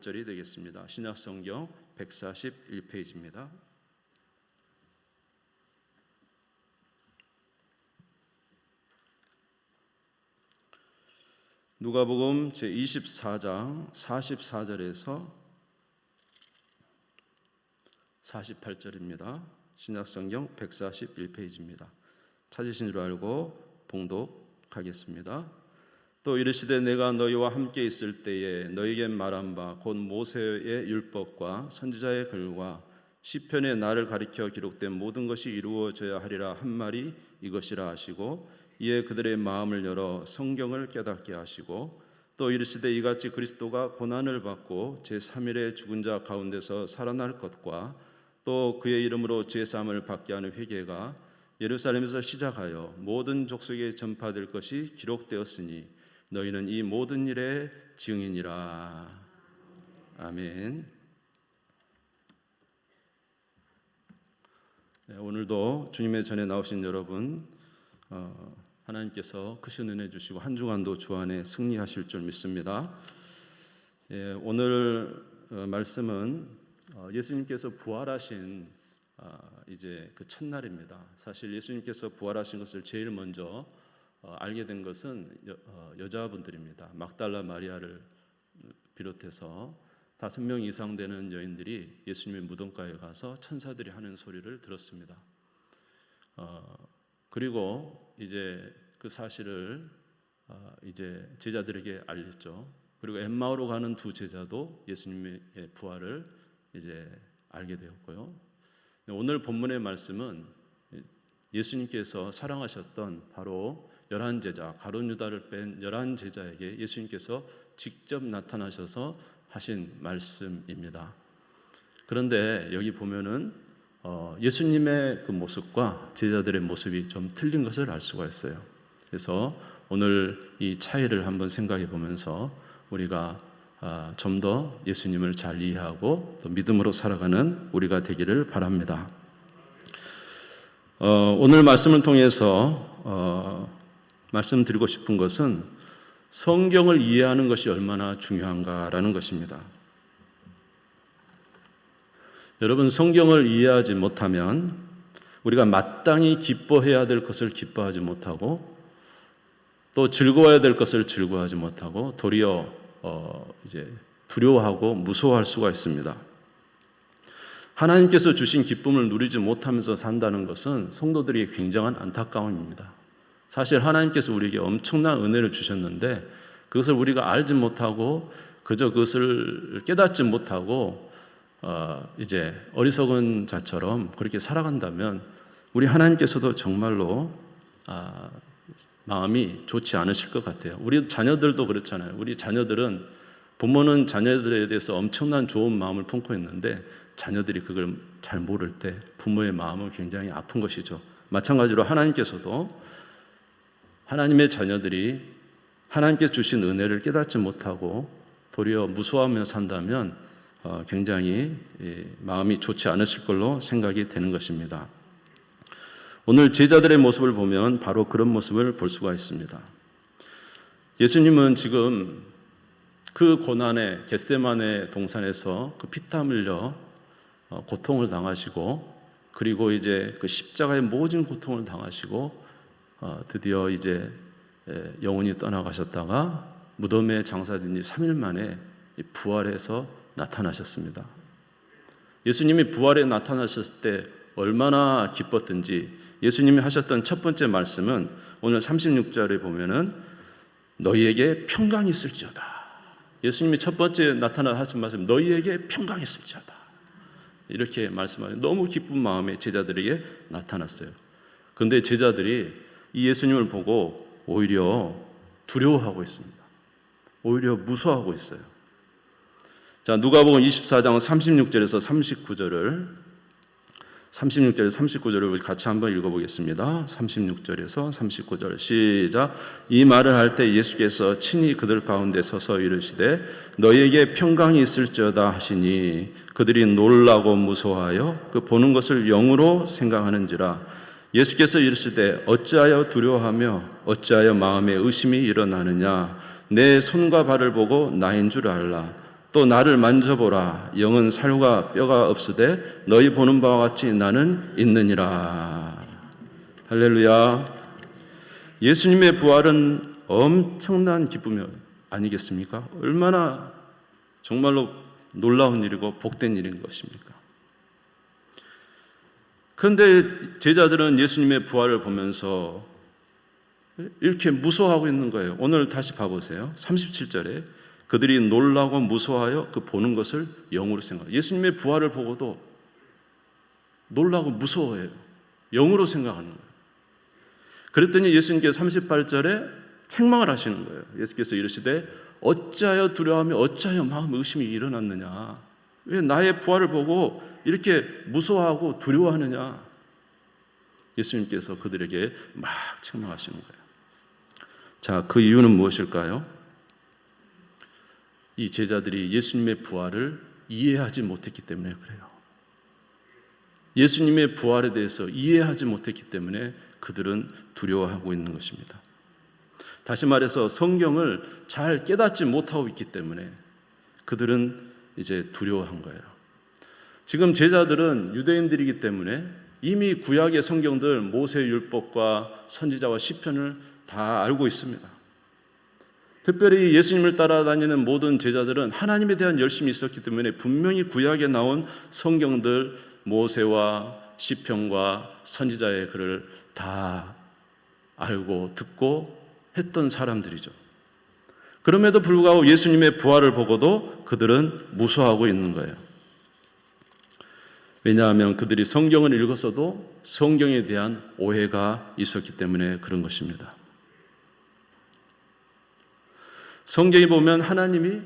절이 되겠습니다. 신약성경 141페이지입니다. 누가복음 제24장 44절에서 48절입니다. 신약성경 141페이지입니다. 찾으신 줄 알고 봉독하겠습니다. 또 이르시되 내가 너희와 함께 있을 때에 너희에게 말한 바 곧 모세의 율법과 선지자의 글과 시편에 나를 가리켜 기록된 모든 것이 이루어져야 하리라 한 말이 이것이라 하시고 이에 그들의 마음을 열어 성경을 깨닫게 하시고 또 이르시되 이같이 그리스도가 고난을 받고 제3일에 죽은 자 가운데서 살아날 것과 또 그의 이름으로 죄사함을 받게 하는 회개가 예루살렘에서 시작하여 모든 족속에 전파될 것이 기록되었으니 너희는 이 모든 일의 증인이라. 아멘. 네, 오늘도 주님의 전에 나오신 여러분, 하나님께서 크신 은혜 주시고 한 주간도 주 안에 승리하실 줄 믿습니다. 오늘 말씀은 예수님께서 부활하신 이제 그 첫날입니다. 사실 예수님께서 부활하신 것을 제일 먼저 알게 된 것은 여자분들입니다. 막달라 마리아를 비롯해서 5명 이상 되는 여인들이 예수님의 무덤가에 가서 천사들이 하는 소리를 들었습니다. 그리고 이제 그 사실을 이제 제자들에게 알렸죠. 그리고 엠마오로 가는 두 제자도 예수님의 부활을 이제 알게 되었고요. 오늘 본문의 말씀은 예수님께서 사랑하셨던 바로 11제자, 가룟 유다를 뺀 11제자에게 예수님께서 직접 나타나셔서 하신 말씀입니다. 그런데 여기 보면은 예수님의 그 모습과 제자들의 모습이 좀 틀린 것을 알 수가 있어요. 그래서 오늘 이 차이를 한번 생각해 보면서 우리가 좀 더 예수님을 잘 이해하고 또 믿음으로 살아가는 우리가 되기를 바랍니다. 오늘 말씀을 통해서 말씀드리고 싶은 것은 성경을 이해하는 것이 얼마나 중요한가라는 것입니다. 여러분, 성경을 이해하지 못하면 우리가 마땅히 기뻐해야 될 것을 기뻐하지 못하고 또 즐거워야 될 것을 즐거워하지 못하고 도리어 이제 두려워하고 무서워할 수가 있습니다. 하나님께서 주신 기쁨을 누리지 못하면서 산다는 것은 성도들에게 굉장한 안타까움입니다. 사실 하나님께서 우리에게 엄청난 은혜를 주셨는데 그것을 우리가 알지 못하고 그저 그것을 깨닫지 못하고 이제 어리석은 자처럼 그렇게 살아간다면 우리 하나님께서도 정말로 마음이 좋지 않으실 것 같아요. 우리 자녀들도 그렇잖아요. 우리 자녀들은 부모는 자녀들에 대해서 엄청난 좋은 마음을 품고 있는데 자녀들이 그걸 잘 모를 때 부모의 마음은 굉장히 아픈 것이죠. 마찬가지로 하나님께서도 하나님의 자녀들이 하나님께서 주신 은혜를 깨닫지 못하고 도리어 무서워하며 산다면 굉장히 마음이 좋지 않으실 걸로 생각이 되는 것입니다. 오늘 제자들의 모습을 보면 바로 그런 모습을 볼 수가 있습니다. 예수님은 지금 그 고난의 겟세마네 동산에서 그 피땀 흘려 고통을 당하시고 그리고 이제 그 십자가의 모든 고통을 당하시고 드디어 이제 영혼이 떠나가셨다가 무덤에 장사된 지 3일 만에 부활해서 나타나셨습니다. 예수님이 부활에 나타나셨을 때 얼마나 기뻤든지 예수님이 하셨던 첫 번째 말씀은 오늘 36절에 보면은 너희에게 평강이 있을지어다. 예수님이 첫 번째 나타나 하신 말씀 너희에게 평강이 있을지어다. 이렇게 말씀하셔서 너무 기쁜 마음에 제자들에게 나타났어요. 그런데 제자들이 이 예수님을 보고 오히려 두려워하고 있습니다. 오히려 무서워하고 있어요. 자, 누가복음 24장 36절에서 39절을 우리 같이 한번 읽어보겠습니다. 36절에서 39절 시작. 이 말을 할 때 예수께서 친히 그들 가운데 서서 이르시되 너희에게 평강이 있을지어다 하시니 그들이 놀라고 무서워하여 그 보는 것을 영으로 생각하는지라. 예수께서 이르시되 어찌하여 두려워하며 어찌하여 마음에 의심이 일어나느냐 내 손과 발을 보고 나인 줄 알라. 또 나를 만져보라. 영은 살과 뼈가 없으되 너희 보는 바와 같이 나는 있느니라. 할렐루야. 예수님의 부활은 엄청난 기쁨이 아니겠습니까? 얼마나 정말로 놀라운 일이고 복된 일인 것입니까? 그런데 제자들은 예수님의 부활을 보면서 이렇게 무서워하고 있는 거예요. 오늘 다시 봐보세요. 37절에 그들이 놀라고 무서워하여 그 보는 것을 영으로 생각해요. 예수님의 부활을 보고도 놀라고 무서워해요. 영으로 생각하는 거예요. 그랬더니 예수님께서 38절에 책망을 하시는 거예요. 예수께서 이르시되 어찌하여 두려워하며 어찌하여 마음 의심이 일어났느냐. 왜 나의 부활을 보고 이렇게 무서워하고 두려워하느냐. 예수님께서 그들에게 막 책망하시는 거예요. 자, 그 이유는 무엇일까요? 이 제자들이 예수님의 부활을 이해하지 못했기 때문에 그래요. 예수님의 부활에 대해서 이해하지 못했기 때문에 그들은 두려워하고 있는 것입니다. 다시 말해서 성경을 잘 깨닫지 못하고 있기 때문에 그들은 이제 두려워한 거예요. 지금 제자들은 유대인들이기 때문에 이미 구약의 성경들 모세 율법과 선지자와 시편을 다 알고 있습니다. 특별히 예수님을 따라다니는 모든 제자들은 하나님에 대한 열심이 있었기 때문에 분명히 구약에 나온 성경들 모세와 시편과 선지자의 글을 다 알고 듣고 했던 사람들이죠. 그럼에도 불구하고 예수님의 부활을 보고도 그들은 무서워하고 있는 거예요. 왜냐하면 그들이 성경을 읽었어도 성경에 대한 오해가 있었기 때문에 그런 것입니다. 성경에 보면 하나님이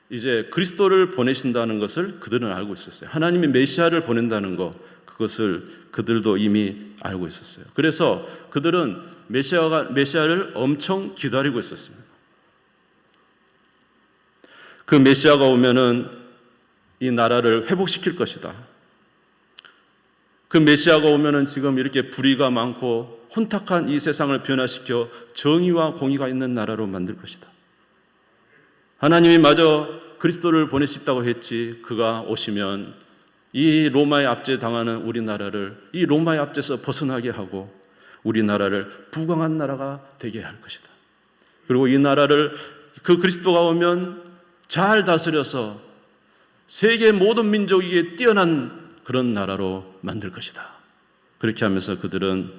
이제 그리스도를 보내신다는 것을 그들은 알고 있었어요. 하나님이 메시아를 보낸다는 것, 그것을 그들도 이미 알고 있었어요. 그래서 그들은 메시아를 엄청 기다리고 있었습니다. 그 메시아가 오면은 이 나라를 회복시킬 것이다. 그 메시아가 오면은 지금 이렇게 불의가 많고 혼탁한 이 세상을 변화시켜 정의와 공의가 있는 나라로 만들 것이다. 하나님이 마저 그리스도를 보내셨다고 했지, 그가 오시면 이 로마의 압제 당하는 우리나라를 이 로마의 압제에서 벗어나게 하고 우리나라를 부강한 나라가 되게 할 것이다. 그리고 이 나라를 그 그리스도가 오면 잘 다스려서 세계 모든 민족에게 뛰어난 그런 나라로 만들 것이다. 그렇게 하면서 그들은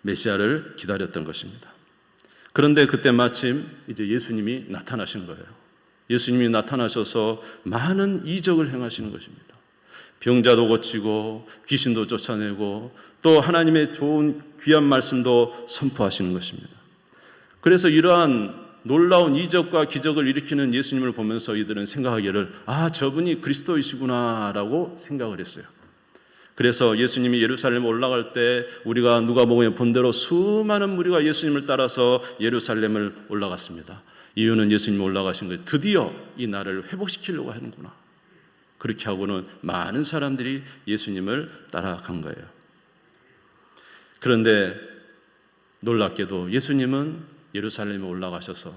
메시아를 기다렸던 것입니다. 그런데 그때 마침 이제 예수님이 나타나신 거예요. 예수님이 나타나셔서 많은 이적을 행하시는 것입니다. 병자도 고치고 귀신도 쫓아내고 또 하나님의 좋은 귀한 말씀도 선포하시는 것입니다. 그래서 이러한 놀라운 이적과 기적을 일으키는 예수님을 보면서 이들은 생각하기를 저분이 그리스도이시구나 라고 생각을 했어요. 그래서 예수님이 예루살렘에 올라갈 때 우리가 누가복음에 본 대로 수많은 무리가 예수님을 따라서 예루살렘을 올라갔습니다. 이유는 예수님이 올라가신 거예요. 드디어 이 나라를 회복시키려고 하는구나. 그렇게 하고는 많은 사람들이 예수님을 따라간 거예요. 그런데 놀랍게도 예수님은 예루살렘에 올라가셔서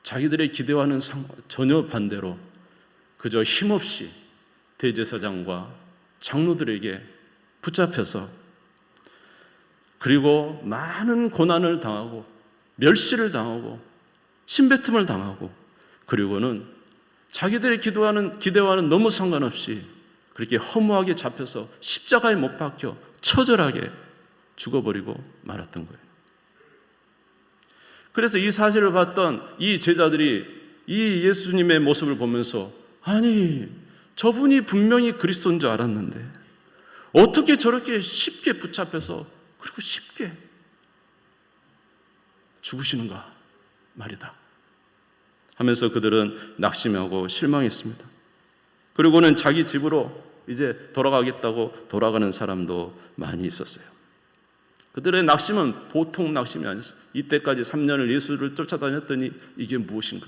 자기들의 기대와는 전혀 반대로 그저 힘없이 대제사장과 장로들에게 붙잡혀서 그리고 많은 고난을 당하고 멸시를 당하고 침뱉음을 당하고 그리고는 자기들의 기대와는 너무 상관없이 그렇게 허무하게 잡혀서 십자가에 못 박혀 처절하게 죽어버리고 말았던 거예요. 그래서 이 사실을 봤던 이 제자들이 이 예수님의 모습을 보면서 저분이 분명히 그리스도인 줄 알았는데 어떻게 저렇게 쉽게 붙잡혀서 그리고 쉽게 죽으시는가 말이다 하면서 그들은 낙심하고 실망했습니다. 그리고는 자기 집으로 이제 돌아가겠다고 돌아가는 사람도 많이 있었어요. 그들의 낙심은 보통 낙심이 아니었어요. 이때까지 3년을 예수를 쫓아다녔더니 이게 무엇인가?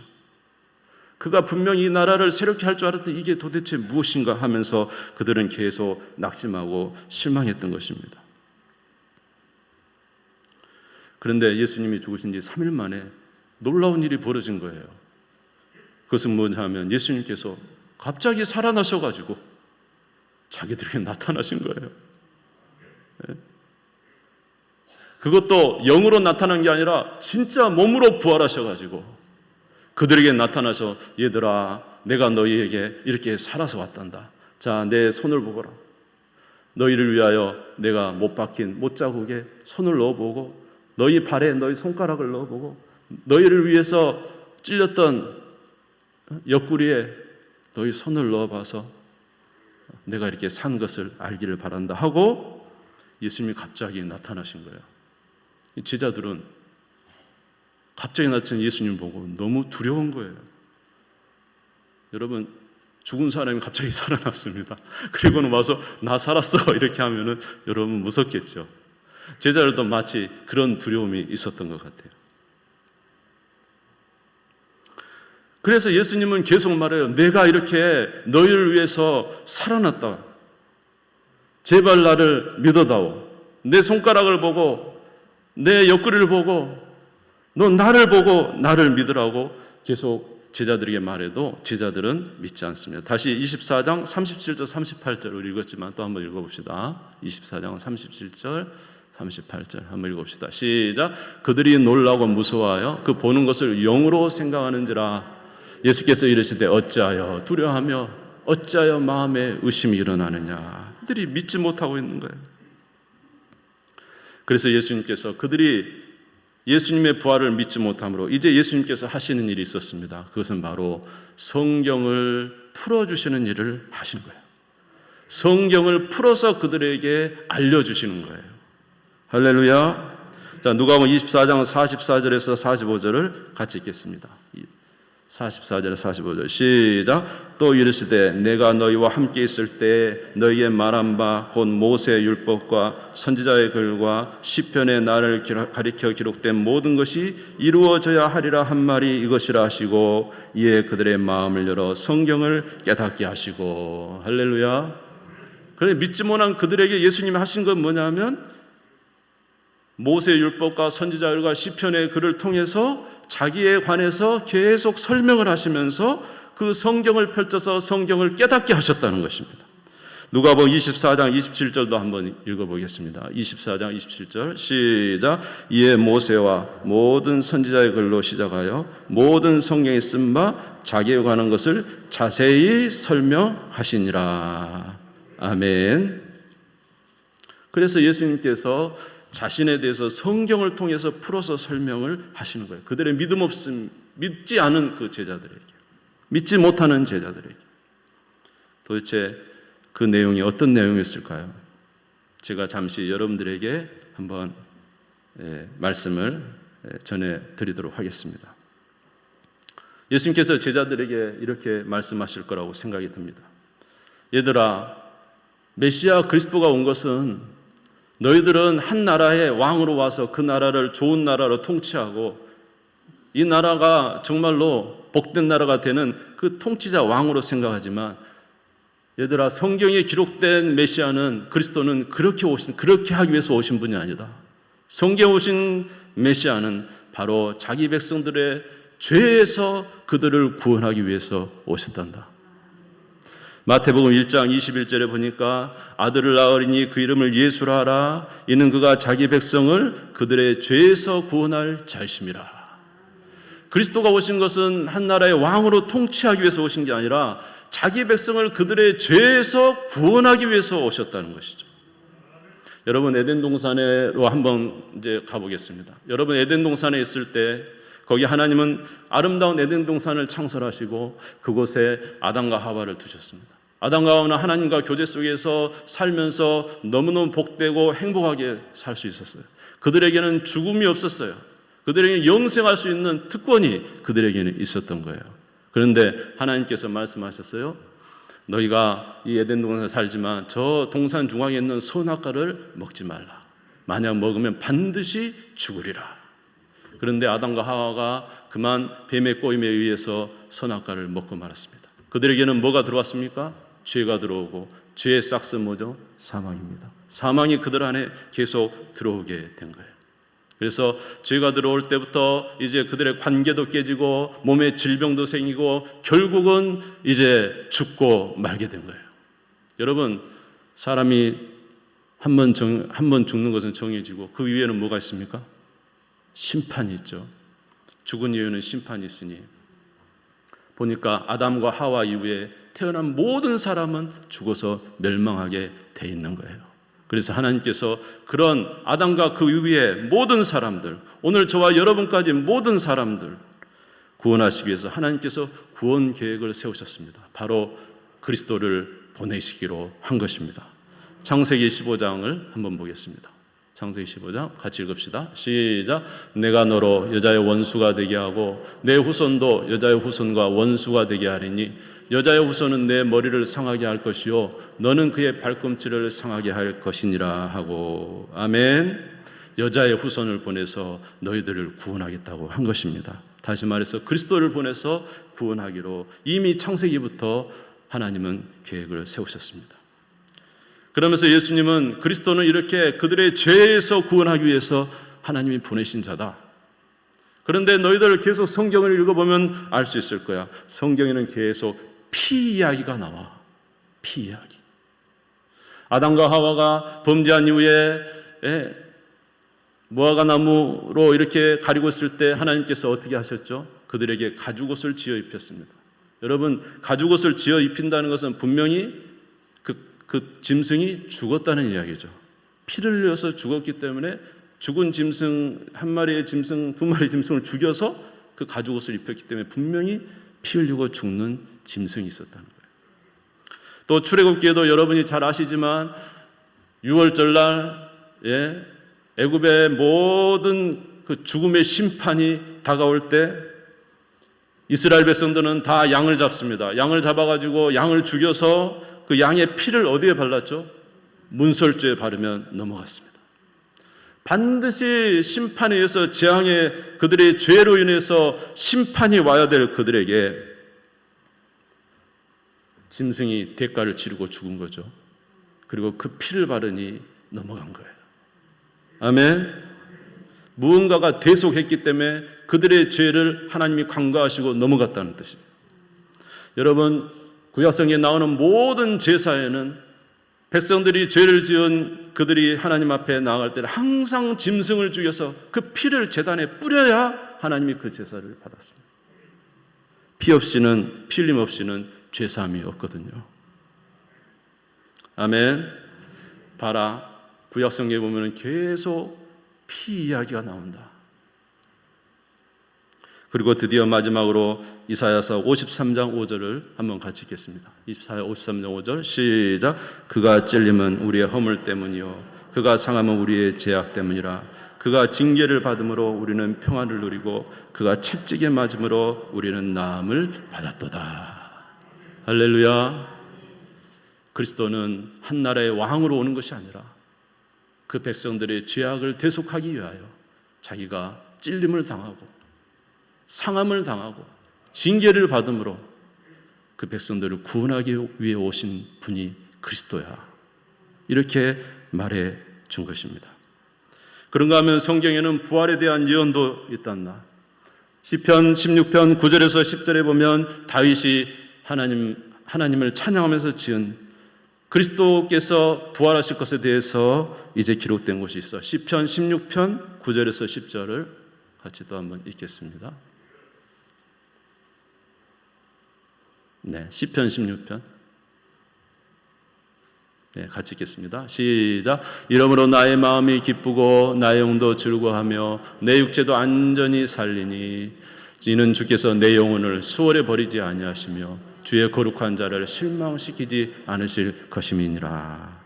그가 분명히 이 나라를 새롭게 할 줄 알았더니 이게 도대체 무엇인가 하면서 그들은 계속 낙심하고 실망했던 것입니다. 그런데 예수님이 죽으신 지 3일 만에 놀라운 일이 벌어진 거예요. 그것은 뭐냐면 예수님께서 갑자기 살아나셔가지고 자기들에게 나타나신 거예요. 그것도 영으로 나타난 게 아니라 진짜 몸으로 부활하셔가지고 그들에게 나타나서 얘들아 내가 너희에게 이렇게 살아서 왔단다. 자, 내 손을 보거라. 너희를 위하여 내가 못 박힌 못자국에 손을 넣어보고 너희 발에 너희 손가락을 넣어보고 너희를 위해서 찔렸던 옆구리에 너희 손을 넣어봐서 내가 이렇게 산 것을 알기를 바란다 하고 예수님이 갑자기 나타나신 거예요. 제자들은 갑자기 나타난 예수님 보고 너무 두려운 거예요. 여러분, 죽은 사람이 갑자기 살아났습니다. 그리고는 와서 나 살았어 이렇게 하면은 여러분 무섭겠죠. 제자들도 마치 그런 두려움이 있었던 것 같아요. 그래서 예수님은 계속 말해요. 내가 이렇게 너희를 위해서 살아났다. 제발 나를 믿어다오. 내 손가락을 보고 내 옆구리를 보고 너 나를 보고 나를 믿으라고 계속 제자들에게 말해도 제자들은 믿지 않습니다. 다시 24장 37절 38절을 읽었지만 또 한번 읽어봅시다. 24장 37절 38절 한번 읽어봅시다. 시작. 그들이 놀라고 무서워하여 그 보는 것을 영으로 생각하는지라. 예수께서 이르시되 어찌하여 두려워하며 어찌하여 마음에 의심이 일어나느냐. 그들이 믿지 못하고 있는 거예요. 그래서 예수님께서 그들이 예수님의 부활을 믿지 못함으로 이제 예수님께서 하시는 일이 있었습니다. 그것은 바로 성경을 풀어주시는 일을 하신 거예요. 성경을 풀어서 그들에게 알려주시는 거예요. 할렐루야. 자, 누가복음 24장 44절에서 45절을 같이 읽겠습니다. 44절 45절 시작. 또 이르시되 내가 너희와 함께 있을 때 너희의 말한 바 곧 모세의 율법과 선지자의 글과 시편에 나를 가리켜 기록된 모든 것이 이루어져야 하리라 한 말이 이것이라 하시고 이에 그들의 마음을 열어 성경을 깨닫게 하시고. 할렐루야. 그래 믿지 못한 그들에게 예수님이 하신 건 뭐냐면 모세의 율법과 선지자의 글과 시편의 글을 통해서 자기에 관해서 계속 설명을 하시면서 그 성경을 펼쳐서 성경을 깨닫게 하셨다는 것입니다. 누가복음 24장 27절도 한번 읽어보겠습니다. 24장 27절 시작. 이에 모세와 모든 선지자의 글로 시작하여 모든 성경에 쓴 바 자기에 관한 것을 자세히 설명하시니라. 아멘. 그래서 예수님께서 자신에 대해서 성경을 통해서 풀어서 설명을 하시는 거예요. 그들의 믿음 없음, 믿지 않은 그 제자들에게, 믿지 못하는 제자들에게. 도대체 그 내용이 어떤 내용이었을까요? 제가 잠시 여러분들에게 한번 말씀을 전해드리도록 하겠습니다. 예수님께서 제자들에게 이렇게 말씀하실 거라고 생각이 듭니다. 얘들아, 메시아 그리스도가 온 것은 너희들은 한 나라의 왕으로 와서 그 나라를 좋은 나라로 통치하고 이 나라가 정말로 복된 나라가 되는 그 통치자 왕으로 생각하지만 얘들아, 성경에 기록된 메시아는 그리스도는 그렇게 하기 위해서 오신 분이 아니다. 성경에 오신 메시아는 바로 자기 백성들의 죄에서 그들을 구원하기 위해서 오셨단다. 마태복음 1장 21절에 보니까 아들을 낳으리니 그 이름을 예수라 하라. 이는 그가 자기 백성을 그들의 죄에서 구원할 자이심이라. 그리스도가 오신 것은 한 나라의 왕으로 통치하기 위해서 오신 게 아니라 자기 백성을 그들의 죄에서 구원하기 위해서 오셨다는 것이죠. 여러분, 에덴 동산으로 한번 이제 가보겠습니다. 여러분, 에덴 동산에 있을 때 거기 하나님은 아름다운 에덴 동산을 창설하시고 그곳에 아담과 하와를 두셨습니다. 아담과 하와는 하나님과 교제 속에서 살면서 너무너무 복되고 행복하게 살 수 있었어요. 그들에게는 죽음이 없었어요. 그들에게는 영생할 수 있는 특권이 그들에게는 있었던 거예요. 그런데 하나님께서 말씀하셨어요. 너희가 이 에덴 동산에 살지만 저 동산 중앙에 있는 선악과를 먹지 말라. 만약 먹으면 반드시 죽으리라. 그런데 아담과 하와가 그만 뱀의 꼬임에 의해서 선악과를 먹고 말았습니다. 그들에게는 뭐가 들어왔습니까? 죄가 들어오고 죄의 싹스 뭐죠? 사망입니다. 사망이 그들 안에 계속 들어오게 된 거예요. 그래서 죄가 들어올 때부터 이제 그들의 관계도 깨지고 몸에 질병도 생기고 결국은 이제 죽고 말게 된 거예요. 여러분, 사람이 한 번 죽는 것은 정해지고 그 위에는 뭐가 있습니까? 심판이 있죠. 죽은 이유는 심판이 있으니 보니까 아담과 하와 이후에 태어난 모든 사람은 죽어서 멸망하게 돼 있는 거예요. 그래서 하나님께서 그런 아담과 그 위에 모든 사람들, 오늘 저와 여러분까지 모든 사람들 구원하시기 위해서 하나님께서 구원 계획을 세우셨습니다. 바로 그리스도를 보내시기로 한 것입니다. 창세기 15장을 한번 보겠습니다. 창세기 15장 같이 읽읍시다. 시작. 내가 너로 여자의 원수가 되게 하고 내 후손도 여자의 후손과 원수가 되게 하리니 여자의 후손은 내 머리를 상하게 할 것이요 너는 그의 발꿈치를 상하게 할 것이니라 하고. 아멘. 여자의 후손을 보내서 너희들을 구원하겠다고 한 것입니다. 다시 말해서 그리스도를 보내서 구원하기로 이미 창세기부터 하나님은 계획을 세우셨습니다. 그러면서 예수님은 그리스도는 이렇게 그들의 죄에서 구원하기 위해서 하나님이 보내신 자다. 그런데 너희들 계속 성경을 읽어보면 알 수 있을 거야. 성경에는 계속 피 이야기가 나와. 피 이야기. 아담과 하와가 범죄한 이후에 무화과 나무로 이렇게 가리고 있을 때 하나님께서 어떻게 하셨죠? 그들에게 가죽옷을 지어 입혔습니다. 여러분, 가죽옷을 지어 입힌다는 것은 분명히 그 짐승이 죽었다는 이야기죠. 피를 흘려서 죽었기 때문에 죽은 짐승, 한 마리의 짐승, 두 마리의 짐승을 죽여서 그 가죽옷을 입혔기 때문에 분명히 피 흘리고 죽는 짐승이 있었다는 거예요. 또 출애굽기에도 여러분이 잘 아시지만 6월절 날 애굽의 모든 그 죽음의 심판이 다가올 때 이스라엘 백성들은 다 양을 잡습니다. 양을 잡아가지고 양을 죽여서 그 양의 피를 어디에 발랐죠? 문설주에 바르면 넘어갔습니다. 반드시 심판에 의해서 재앙의 그들의 죄로 인해서 심판이 와야 될 그들에게 짐승이 대가를 치르고 죽은 거죠. 그리고 그 피를 바르니 넘어간 거예요. 아멘. 무언가가 대속했기 때문에 그들의 죄를 하나님이 간과하시고 넘어갔다는 뜻입니다. 여러분, 구약성경에 나오는 모든 제사에는 백성들이 죄를 지은 그들이 하나님 앞에 나아갈 때는 항상 짐승을 죽여서 그 피를 제단에 뿌려야 하나님이 그 제사를 받았습니다. 피 없이는, 피 흘림 없이는 죄사함이 없거든요. 아멘. 봐라, 구약성경에 보면 계속 피 이야기가 나온다. 그리고 드디어 마지막으로 이사야서 53장 5절을 한번 같이 읽겠습니다. 이사야 53장 5절 시작. 그가 찔림은 우리의 허물 때문이요 그가 상함은 우리의 죄악 때문이라. 그가 징계를 받음으로 우리는 평안을 누리고 그가 채찍에 맞음으로 우리는 나음을 받았도다. 할렐루야. 그리스도는 한 나라의 왕으로 오는 것이 아니라 그 백성들의 죄악을 대속하기 위하여 자기가 찔림을 당하고 상함을 당하고 징계를 받음으로 그 백성들을 구원하기 위해 오신 분이 그리스도야. 이렇게 말해 준 것입니다. 그런가 하면 성경에는 부활에 대한 예언도 있단다. 시편 16편 9절에서 10절에 보면 다윗이 하나님을 찬양하면서 지은 그리스도께서 부활하실 것에 대해서 이제 기록된 것이 있어. 시편 16편 9절에서 10절을 같이 또 한번 읽겠습니다. 네, 시편 16편. 네, 같이 읽겠습니다. 시작. 이러므로 나의 마음이 기쁘고 나의 영도 즐거워하며 내 육체도 안전히 살리니 이는 주께서 내 영혼을 수월에 버리지 아니하시며 주의 거룩한 자를 실망시키지 않으실 것임이니라.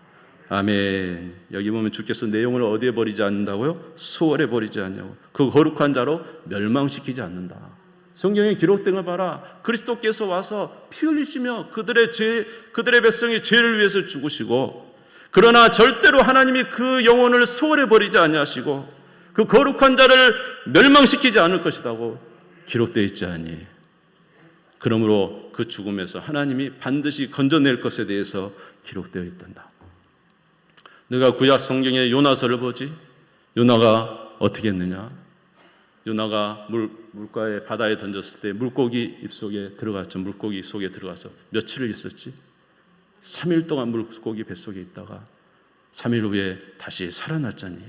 아멘. 여기 보면 주께서 내 영혼을 어디에 버리지 않는다고요? 수월에 버리지 않냐고. 그 거룩한 자로 멸망시키지 않는다. 성경에 기록된 걸 봐라. 그리스도께서 와서 피 흘리시며 그들의 백성의 죄를 위해서 죽으시고, 그러나 절대로 하나님이 그 영혼을 수월에 버리지 아니하시고 그 거룩한 자를 멸망시키지 않을 것이라고 기록되어 있지 않니? 그러므로 그 죽음에서 하나님이 반드시 건져낼 것에 대해서 기록되어 있단다. 내가 구약 성경의 요나서를 보지. 요나가 어떻게 했느냐? 요나가 물가에 바다에 던졌을 때 물고기 입속에 들어갔죠. 물고기 속에 들어가서 며칠을 있었지? 3일 동안 물고기 뱃속에 있다가 3일 후에 다시 살아났잖니.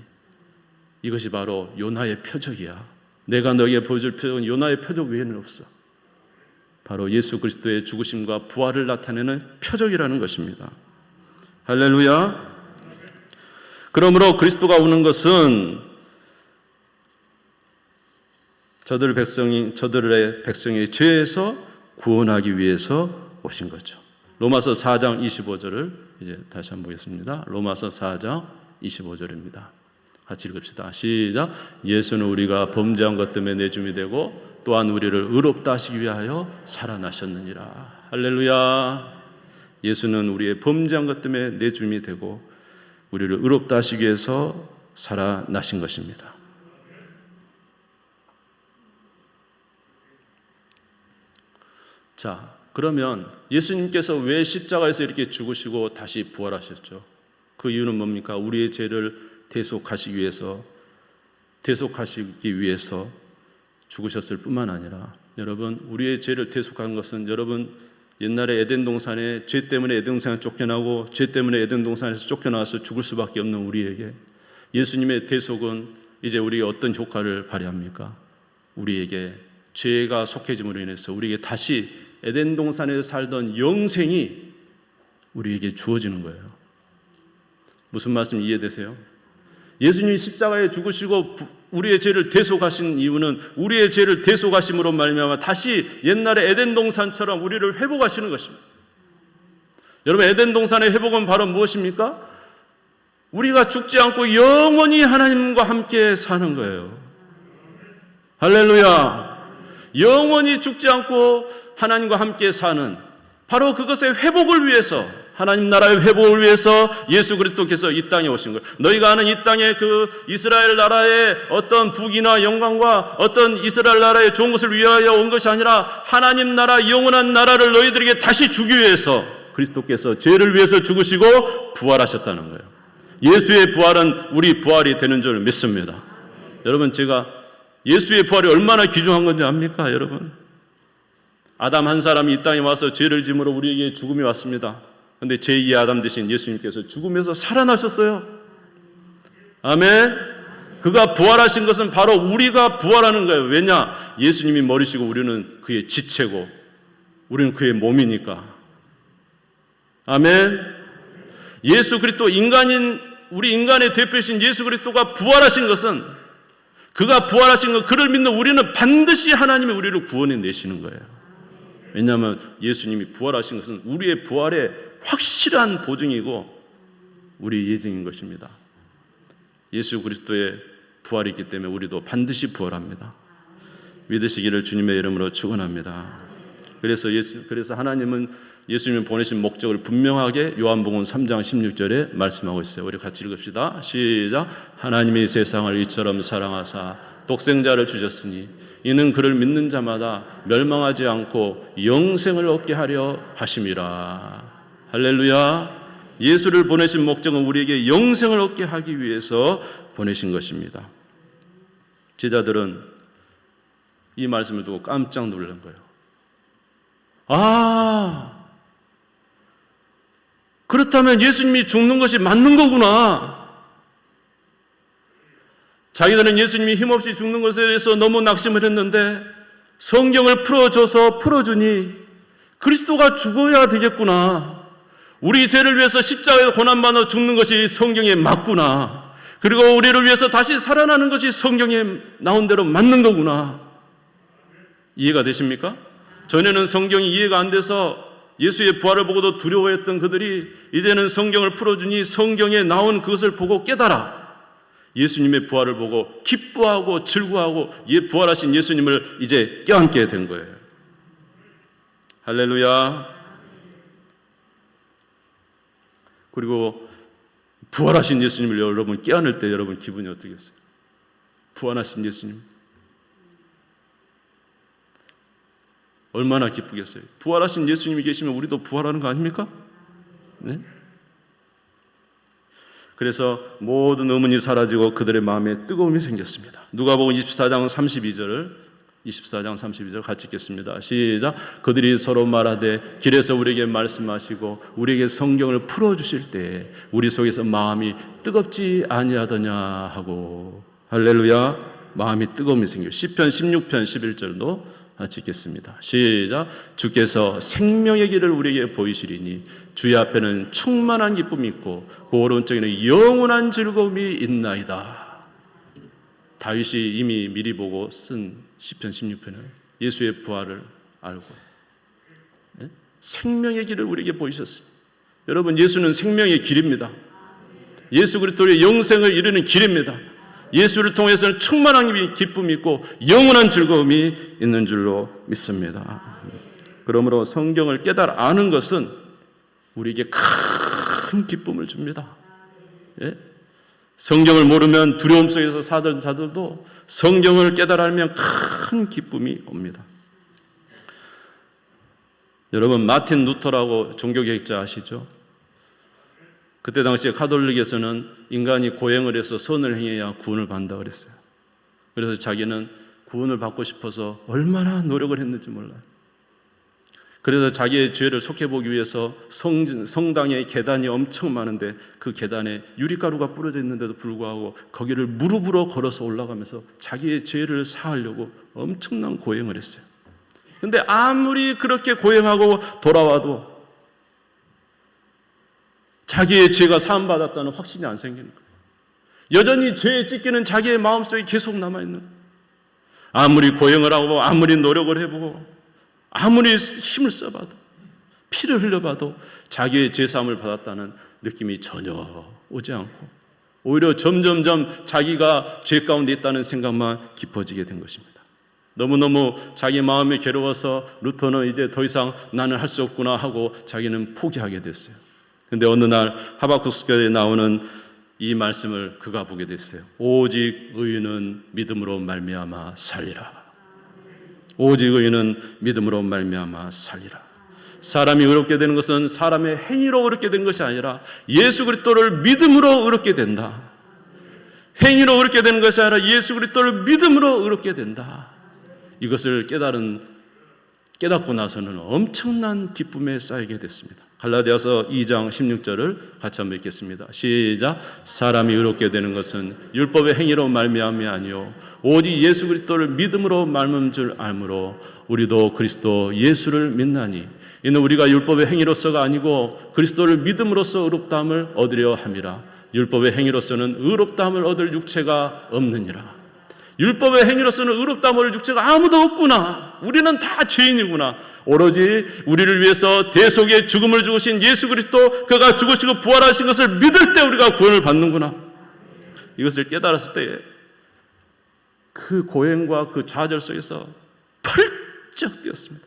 이것이 바로 요나의 표적이야. 내가 너에게 보여줄 표적은 요나의 표적 외에는 없어. 바로 예수 그리스도의 죽으심과 부활을 나타내는 표적이라는 것입니다. 할렐루야. 그러므로 그리스도가 오는 것은 저들의 백성의 죄에서 구원하기 위해서 오신 거죠. 로마서 4장 25절을 이제 다시 한번 보겠습니다. 로마서 4장 25절입니다. 같이 읽읍시다. 시작. 예수는 우리가 범죄한 것 때문에 내줌이 되고 또한 우리를 의롭다 하시기 위하여 살아나셨느니라. 할렐루야. 예수는 우리의 범죄한 것 때문에 내줌이 되고 우리를 의롭다 하시기 위해서 살아나신 것입니다. 자, 그러면 예수님께서 왜 십자가에서 이렇게 죽으시고 다시 부활하셨죠? 그 이유는 뭡니까? 우리의 죄를 대속하시기 위해서 죽으셨을 뿐만 아니라, 여러분, 우리의 죄를 대속한 것은, 여러분, 옛날에 에덴 동산에 죄 때문에 에덴 동산에 쫓겨나고 죄 때문에 에덴 동산에서 쫓겨나서 죽을 수밖에 없는 우리에게 예수님의 대속은 이제 우리에게 어떤 효과를 발휘합니까? 우리에게 죄가 속해짐으로 인해서 우리에게 다시 에덴 동산에서 살던 영생이 우리에게 주어지는 거예요. 무슨 말씀 이해되세요? 예수님이 십자가에 죽으시고 우리의 죄를 대속하신 이유는 우리의 죄를 대속하심으로 말미암아 다시 옛날에 에덴 동산처럼 우리를 회복하시는 것입니다. 여러분, 에덴 동산의 회복은 바로 무엇입니까? 우리가 죽지 않고 영원히 하나님과 함께 사는 거예요. 할렐루야. 영원히 죽지 않고 하나님과 함께 사는, 바로 그것의 회복을 위해서, 하나님 나라의 회복을 위해서 예수 그리스도께서 이 땅에 오신 거예요. 너희가 아는 이 땅의 그 이스라엘 나라의 어떤 부귀나 영광과 어떤 이스라엘 나라의 좋은 것을 위하여 온 것이 아니라 하나님 나라, 영원한 나라를 너희들에게 다시 주기 위해서 그리스도께서 죄를 위해서 죽으시고 부활하셨다는 거예요. 예수의 부활은 우리 부활이 되는 줄 믿습니다. 여러분, 제가 예수의 부활이 얼마나 귀중한 건지 압니까, 여러분? 아담 한 사람이 이 땅에 와서 죄를 지음으로 우리에게 죽음이 왔습니다. 그런데 제2의 아담 되신 예수님께서 죽음에서 살아나셨어요. 아멘. 그가 부활하신 것은 바로 우리가 부활하는 거예요. 왜냐? 예수님이 머리시고 우리는 그의 지체고 우리는 그의 몸이니까. 아멘. 예수 그리스도, 우리 인간의 대표이신 예수 그리스도가 부활하신 것은, 그가 부활하신 것, 그를 믿는 우리는 반드시 하나님이 우리를 구원해 내시는 거예요. 왜냐하면 예수님이 부활하신 것은 우리의 부활의 확실한 보증이고 우리의 예증인 것입니다. 예수 그리스도의 부활이 있기 때문에 우리도 반드시 부활합니다. 믿으시기를 주님의 이름으로 축원합니다. 그래서 하나님은 예수님을 보내신 목적을 분명하게 요한복음 3장 16절에 말씀하고 있어요. 우리 같이 읽읍시다. 시작. 하나님이 세상을 이처럼 사랑하사 독생자를 주셨으니 이는 그를 믿는 자마다 멸망하지 않고 영생을 얻게 하려 하심이라. 할렐루야. 예수를 보내신 목적은 우리에게 영생을 얻게 하기 위해서 보내신 것입니다. 제자들은 이 말씀을 두고 깜짝 놀란 거예요. 그렇다면 예수님이 죽는 것이 맞는 거구나. 자기들은 예수님이 힘없이 죽는 것에 대해서 너무 낙심을 했는데 성경을 풀어주니 그리스도가 죽어야 되겠구나. 우리 죄를 위해서 십자가에서 고난받아 죽는 것이 성경에 맞구나. 그리고 우리를 위해서 다시 살아나는 것이 성경에 나온 대로 맞는 거구나. 이해가 되십니까? 전에는 성경이 이해가 안 돼서 예수의 부활을 보고도 두려워했던 그들이 이제는 성경을 풀어주니 성경에 나온 그것을 보고 깨달아 예수님의 부활을 보고 기뻐하고 즐거워하고 부활하신 예수님을 이제 껴안게 된 거예요. 할렐루야. 그리고 부활하신 예수님을 여러분 껴안을 때 여러분 기분이 어떻겠어요? 부활하신 예수님 얼마나 기쁘겠어요? 부활하신 예수님이 계시면 우리도 부활하는 거 아닙니까? 네? 그래서 모든 의문이 사라지고 그들의 마음에 뜨거움이 생겼습니다. 누가복음 24장 32절 같이 읽겠습니다. 시작. 그들이 서로 말하되 길에서 우리에게 말씀하시고 우리에게 성경을 풀어주실 때에 우리 속에서 마음이 뜨겁지 아니하더냐 하고. 할렐루야. 마음이 뜨거움이 생겨. 시편 16편 11절도 같이 읽겠습니다. 시작. 주께서 생명의 길을 우리에게 보이시리니 주의 앞에는 충만한 기쁨이 있고 그 오른쪽에는 영원한 즐거움이 있나이다. 다윗이 이미 미리 보고 쓴 시편 16편은 예수의 부활을 알고 생명의 길을 우리에게 보이셨어요. 여러분, 예수는 생명의 길입니다. 예수 그리스도의 영생을 이루는 길입니다. 예수를 통해서는 충만한 기쁨이 있고 영원한 즐거움이 있는 줄로 믿습니다. 그러므로 성경을 깨달아 아는 것은 우리에게 큰 기쁨을 줍니다. 예? 성경을 모르면 두려움 속에서 사던 자들도 성경을 깨달아 알면 큰 기쁨이 옵니다. 여러분, 마틴 루터라고 종교개혁자 아시죠? 그때 당시에 가톨릭에서는 인간이 고행을 해서 선을 행해야 구원을 받는다 그랬어요. 그래서 자기는 구원을 받고 싶어서 얼마나 노력을 했는지 몰라요. 그래서 자기의 죄를 속해보기 위해서 성당에 계단이 엄청 많은데 그 계단에 유리가루가 뿌려져 있는데도 불구하고 거기를 무릎으로 걸어서 올라가면서 자기의 죄를 사하려고 엄청난 고행을 했어요. 그런데 아무리 그렇게 고행하고 돌아와도 자기의 죄가 사함받았다는 확신이 안 생기는 거예요. 여전히 죄에 찢기는 자기의 마음속에 계속 남아있는 거예요. 아무리 고행을 하고 아무리 노력을 해보고 아무리 힘을 써봐도 피를 흘려봐도 자기의 죄사함을 받았다는 느낌이 전혀 오지 않고 오히려 점점점 자기가 죄 가운데 있다는 생각만 깊어지게 된 것입니다. 너무너무 자기 마음이 괴로워서 루터는 이제 더 이상 나는 할 수 없구나 하고 자기는 포기하게 됐어요. 그런데 어느 날 하박국서에 나오는 이 말씀을 그가 보게 됐어요. 오직 의인은 믿음으로 말미암아 살리라. 오직 의인은 믿음으로 말미암아 살리라. 사람이 의롭게 되는 것은 사람의 행위로 의롭게 된 것이 아니라 예수 그리스도를 믿음으로 의롭게 된다. 행위로 의롭게 되는 것이 아니라 예수 그리스도를 믿음으로 의롭게 된다. 이것을 깨닫고 나서는 엄청난 기쁨에 쌓이게 됐습니다. 갈라디아서 2장 16절을 같이 한번 읽겠습니다. 시작. 사람이 의롭게 되는 것은 율법의 행위로 말미암이 아니요 오직 예수 그리스도를 믿음으로 말미암은 줄 알므로 우리도 그리스도 예수를 믿나니 이는 우리가 율법의 행위로서가 아니고 그리스도를 믿음으로써 의롭다함을 얻으려 함이라. 율법의 행위로서는 의롭다함을 얻을 육체가 없느니라. 율법의 행위로서는 의롭다함을 얻을 육체가 아무도 없구나. 우리는 다 죄인이구나. 오로지 우리를 위해서 대속의 죽음을 죽으신 예수 그리스도, 그가 죽으시고 부활하신 것을 믿을 때 우리가 구원을 받는구나. 이것을 깨달았을 때 그 고행과 그 좌절 속에서 펄쩍 뛰었습니다.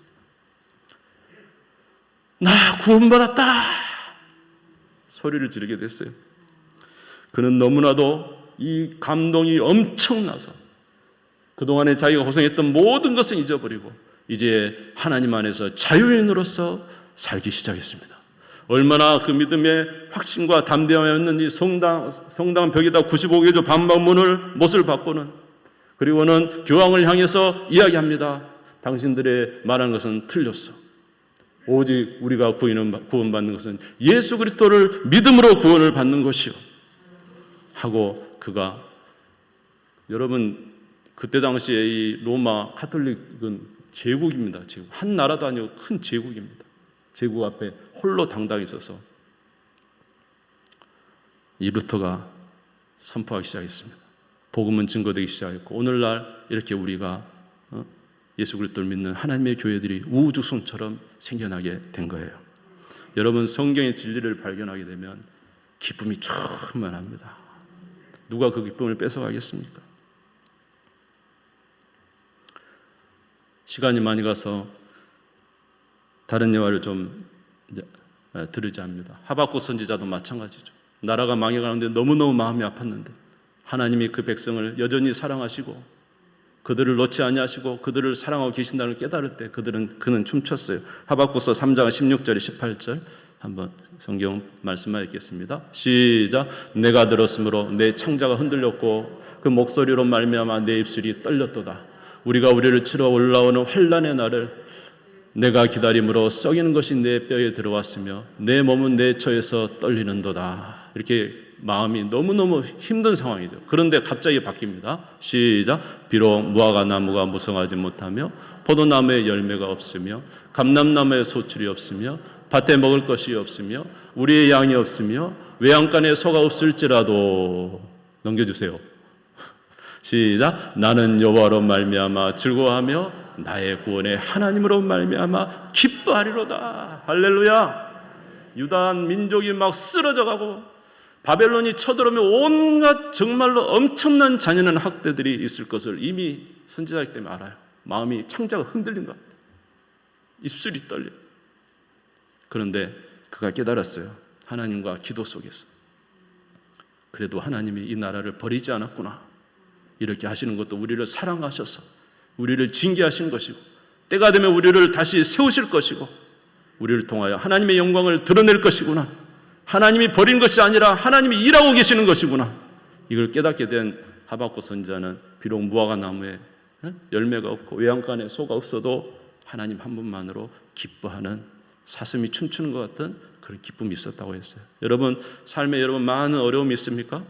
나 구원받았다 소리를 지르게 됐어요. 그는 너무나도 이 감동이 엄청나서 그동안에 자기가 고생했던 모든 것을 잊어버리고 이제 하나님 안에서 자유인으로서 살기 시작했습니다. 얼마나 그 믿음의 확신과 담대함이었는지 성당 벽에다 95개조 반박문을 못을 바꾸는, 그리고는 교황을 향해서 이야기합니다. 당신들의 말하는 것은 틀렸어. 오직 우리가 구원받는 것은 예수 그리스도를 믿음으로 구원을 받는 것이요 하고 그가, 여러분 그때 당시에 이 로마 카톨릭은 제국입니다. 제국. 한 나라도 아니고 큰 제국입니다. 제국 앞에 홀로 당당히 서서 이 루터가 선포하기 시작했습니다. 복음은 증거되기 시작했고 오늘날 이렇게 우리가 예수 그리스도를 믿는 하나님의 교회들이 우후죽순처럼 생겨나게 된 거예요. 여러분, 성경의 진리를 발견하게 되면 기쁨이 충만합니다. 누가 그 기쁨을 뺏어가겠습니까? 시간이 많이 가서 다른 예화를 좀 들으자 합니다. 하박국 선지자도 마찬가지죠. 나라가 망해가는데 너무너무 마음이 아팠는데 하나님이 그 백성을 여전히 사랑하시고 그들을 놓지 아니하시고 그들을 사랑하고 계신다는 걸 깨달을 때 그는 춤췄어요. 하박국서 3장 16절 18절 한번 성경 말씀만 읽겠습니다. 시작. 내가 들었으므로 내 창자가 흔들렸고 그 목소리로 말미암아 내 입술이 떨렸도다. 우리가 우리를 치러 올라오는 환난의 날을 내가 기다림으로 썩이는 것이 내 뼈에 들어왔으며 내 몸은 내 처에서 떨리는도다. 이렇게 마음이 너무너무 힘든 상황이죠. 그런데 갑자기 바뀝니다. 시작. 비록 무화과 나무가 무성하지 못하며 포도나무에 열매가 없으며 감람나무에 소출이 없으며 밭에 먹을 것이 없으며 우리의 양이 없으며 외양간에 소가 없을지라도 넘겨주세요. 시작. 나는 여호와로 말미암아 즐거워하며 나의 구원의 하나님으로 말미암아 기뻐하리로다. 할렐루야. 유다 민족이 막 쓰러져가고 바벨론이 쳐들어오면 온갖 정말로 엄청난 잔인한 학대들이 있을 것을 이미 선지자이기 때문에 알아요. 마음이 창자가 흔들린 것, 입술이 떨려. 그런데 그가 깨달았어요. 하나님과 기도 속에서 그래도 하나님이 이 나라를 버리지 않았구나. 이렇게 하시는 것도 우리를 사랑하셔서 우리를 징계하신 것이고 때가 되면 우리를 다시 세우실 것이고 우리를 통하여 하나님의 영광을 드러낼 것이구나. 하나님이 버린 것이 아니라 하나님이 일하고 계시는 것이구나. 이걸 깨닫게 된 하박국 선지자는 비록 무화과 나무에 열매가 없고 외양간에 소가 없어도 하나님 한 분만으로 기뻐하는 사슴이 춤추는 것 같은 그런 기쁨이 있었다고 했어요. 여러분 삶에 많은 어려움이 있습니까?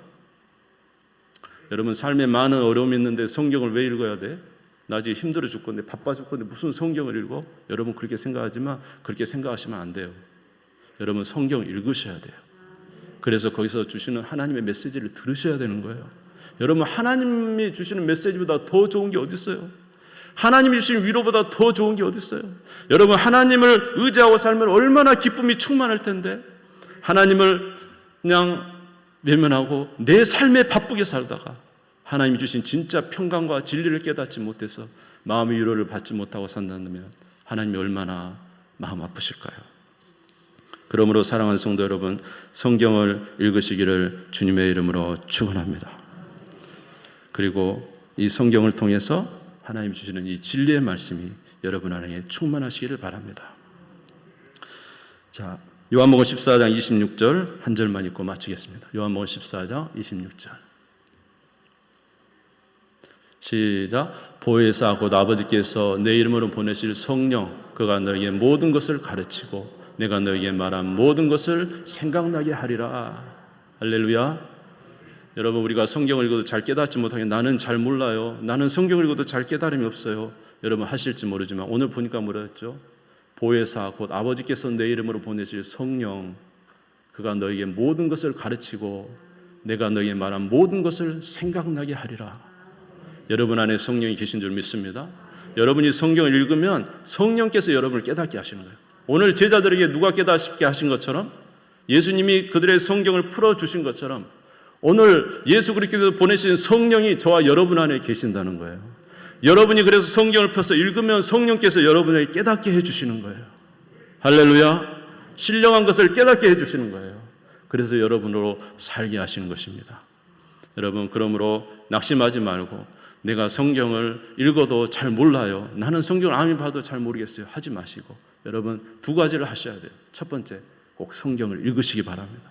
여러분 삶에 많은 어려움이 있는데 성경을 왜 읽어야 돼? 나 지금 힘들어 죽겠는데 바빠 죽겠는데 무슨 성경을 읽어? 여러분 그렇게 생각하지만 그렇게 생각하시면 안 돼요. 여러분 성경을 읽으셔야 돼요. 그래서 거기서 주시는 하나님의 메시지를 들으셔야 되는 거예요. 여러분 하나님이 주시는 메시지보다 더 좋은 게 어디 있어요? 하나님이 주시는 위로보다 더 좋은 게 어디 있어요? 여러분 하나님을 의지하고 살면 얼마나 기쁨이 충만할 텐데 하나님을 그냥 외면하고 내 삶에 바쁘게 살다가 하나님이 주신 진짜 평강과 진리를 깨닫지 못해서 마음의 위로를 받지 못하고 산다면 하나님이 얼마나 마음 아프실까요? 그러므로 사랑하는 성도 여러분, 성경을 읽으시기를 주님의 이름으로 축원합니다. 그리고 이 성경을 통해서 하나님이 주시는 이 진리의 말씀이 여러분 안에 충만하시기를 바랍니다. 자, 요한복음 14장 26절 한 절만 읽고 마치겠습니다. 요한복음 14장 26절 시작. 보혜사 곧 아버지께서 내 이름으로 보내실 성령 그가 너희에게 모든 것을 가르치고 내가 너희에게 말한 모든 것을 생각나게 하리라. 할렐루야. 여러분 우리가 성경을 읽어도 잘 깨닫지 못하게 나는 잘 몰라요. 나는 성경을 읽어도 잘 깨달음이 없어요. 여러분 하실지 모르지만 오늘 보니까 뭐라 했죠? 보혜사 곧 아버지께서 내 이름으로 보내실 성령 그가 너희에게 모든 것을 가르치고 내가 너희에게 말한 모든 것을 생각나게 하리라. 여러분 안에 성령이 계신 줄 믿습니다. 여러분이 성경을 읽으면 성령께서 여러분을 깨닫게 하시는 거예요. 오늘 제자들에게 누가 깨닫게 하신 것처럼 예수님이 그들의 성경을 풀어주신 것처럼 오늘 예수 그리스도께서 보내신 성령이 저와 여러분 안에 계신다는 거예요. 여러분이 그래서 성경을 펴서 읽으면 성령께서 여러분에게 깨닫게 해주시는 거예요. 할렐루야. 신령한 것을 깨닫게 해주시는 거예요. 그래서 여러분으로 살게 하시는 것입니다. 여러분 그러므로 낙심하지 말고 내가 성경을 읽어도 잘 몰라요. 나는 성경을 아무리 봐도 잘 모르겠어요. 하지 마시고 여러분 두 가지를 하셔야 돼요. 첫 번째 꼭 성경을 읽으시기 바랍니다.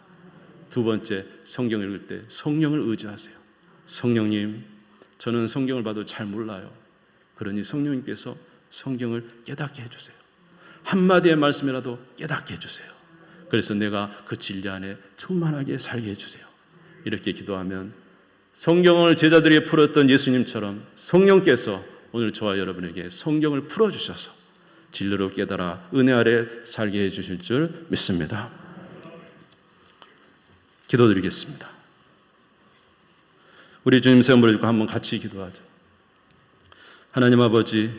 두 번째 성경을 읽을 때 성령을 의지하세요. 성령님 저는 성경을 봐도 잘 몰라요. 그러니 성령님께서 성경을 깨닫게 해주세요. 한마디의 말씀이라도 깨닫게 해주세요. 그래서 내가 그 진리 안에 충만하게 살게 해주세요. 이렇게 기도하면 성경을 제자들에게 풀었던 예수님처럼 성령께서 오늘 저와 여러분에게 성경을 풀어주셔서 진리로 깨달아 은혜 아래 살게 해주실 줄 믿습니다. 기도드리겠습니다. 우리 주님 세움을 듣고 한번 같이 기도하죠. 하나님 아버지,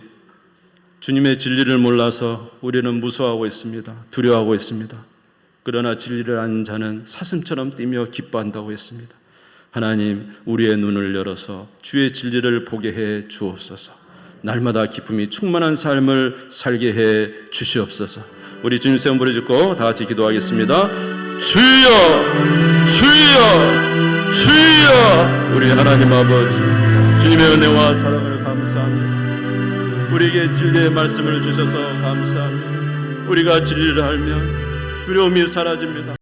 주님의 진리를 몰라서 우리는 무서워하고 있습니다. 두려워하고 있습니다. 그러나 진리를 아는 자는 사슴처럼 뛰며 기뻐한다고 했습니다. 하나님, 우리의 눈을 열어서 주의 진리를 보게 해 주옵소서. 날마다 기쁨이 충만한 삶을 살게 해 주시옵소서. 우리 주님 세움 부르짖고 다 같이 기도하겠습니다. 주여, 주여, 주여. 우리 하나님 아버지, 주님의 은혜와 사랑을 감사합니다. 우리에게 진리의 말씀을 주셔서 감사합니다. 우리가 진리를 알면 두려움이 사라집니다.